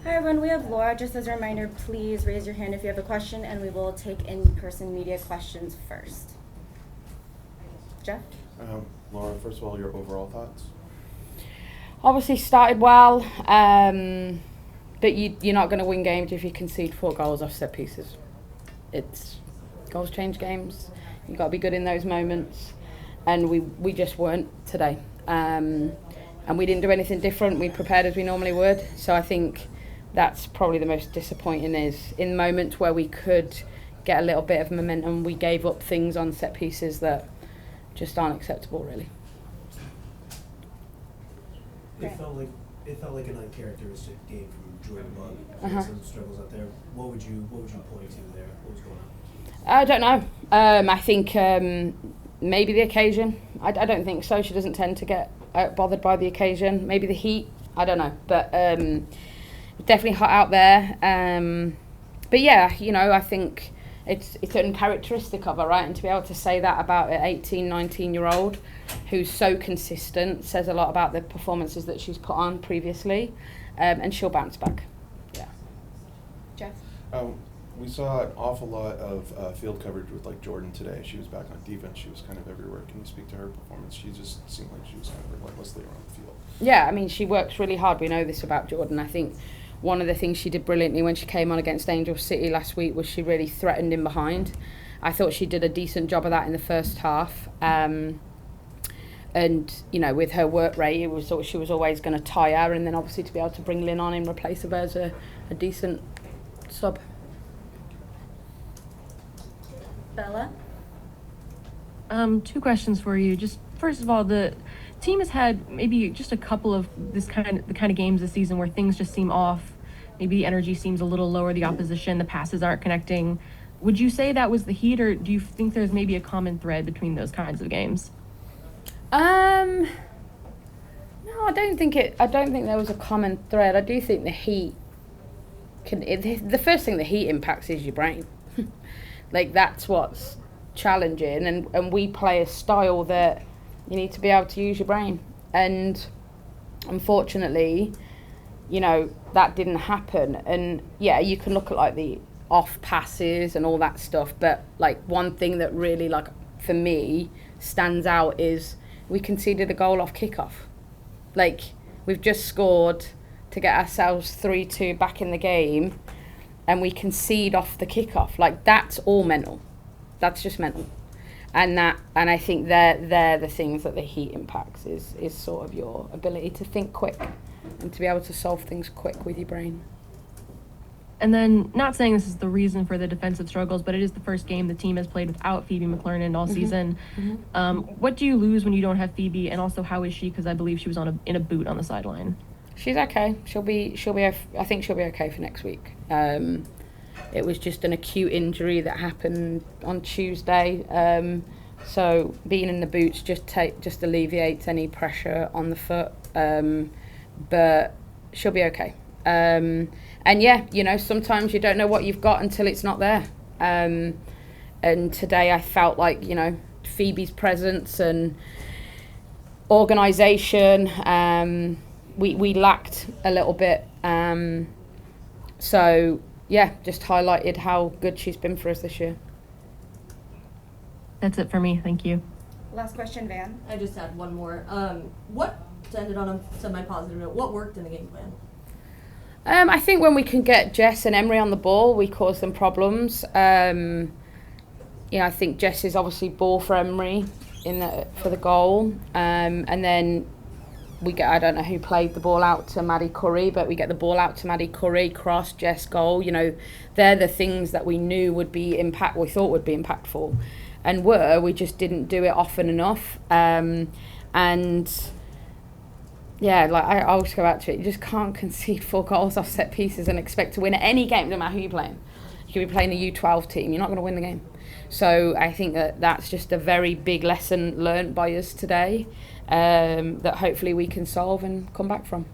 Hi everyone, we have Laura. Just as a reminder, please raise your hand if you have a question, and we will take in-person media questions first. Jeff? Laura, first of all, your overall thoughts? Obviously started well, but you're not going to win games if you concede 4 goals off set pieces. Goals change games. You've got to be good in those moments, and we just weren't today. And we didn't do anything different. We prepared as we normally would. So I think that's probably the most disappointing, is in moments where we could get a little bit of momentum, we gave up things on set pieces that just aren't acceptable, really. It felt like an uncharacteristic game from Jordan Love. Some struggles out there. What would you point to there? What was going on? I don't know. I think maybe the occasion. I don't think so. She doesn't tend to get bothered by the occasion. Maybe the heat. I don't know. But definitely hot out there. But yeah, I think it's uncharacteristic of her, right? And to be able to say that about an 18, 19-year-old who's so consistent says a lot about the performances that she's put on previously, and she'll bounce back. Yeah. Jeff? We saw an awful lot of field coverage with Jordan today. She was back on defense. She was kind of everywhere. Can you speak to her performance? She just seemed like she was kind of relentlessly around the field. Yeah, I mean, she works really hard. We know this about Jordan. I think one of the things she did brilliantly when she came on against Angel City last week was she really threatened in behind. I thought she did a decent job of that in the first half. And, with her work rate, she was always going to tire, and then obviously to be able to bring Lynn on in replace of her as a decent sub. Bella? 2 questions for you. Just first of all, the team has had maybe just a couple of the kind of games this season where things just seem off. Maybe the energy seems a little lower, the opposition, the passes aren't connecting. Would you say that was the heat, or do you think there's maybe a common thread between those kinds of games? No, I don't think there was a common thread. I do think the heat the first thing the heat impacts is your brain. That's what's challenging, and we play a style that you need to be able to use your brain, and unfortunately that didn't happen. And yeah, you can look at the off passes and all that stuff, but one thing that really for me stands out is we conceded a goal off kickoff. We've just scored to get ourselves 3-2 back in the game, and we concede off the kickoff. That's all mental. That's just mental. And I think they're the things that the heat impacts is sort of your ability to think quick and to be able to solve things quick with your brain. And then, not saying this is the reason for the defensive struggles, but it is the first game the team has played without Phoebe McClernand all season. What do you lose when you don't have Phoebe, and also how is she? Because I believe she was in a boot on the sideline. She's okay. She'll be. I think she'll be okay for next week. It was just an acute injury that happened on Tuesday. So being in the boots just alleviates any pressure on the foot. But she'll be okay. And yeah, sometimes you don't know what you've got until it's not there. And today I felt like, Phoebe's presence and organisation, we lacked a little bit. So yeah, just highlighted how good she's been for us this year. That's it for me. Thank you. Last question, Van. I just had one more. To end it on a semi-positive note, what worked in the game plan? I think when we can get Jess and Emery on the ball, we cause them problems. I think Jess is obviously ball for Emery for the goal, and then we get, I don't know who played the ball out to Maddie Curry, but we get the ball out to Maddie Curry, cross, Jess, goal. They're the things that we knew would be we thought would be impactful, and we just didn't do it often enough. Yeah, I always go back to it. You just can't concede 4 goals off set pieces and expect to win at any game, no matter who you're playing. You could be playing a U12 team. You're not going to win the game. So I think that's just a very big lesson learned by us today, that hopefully we can solve and come back from.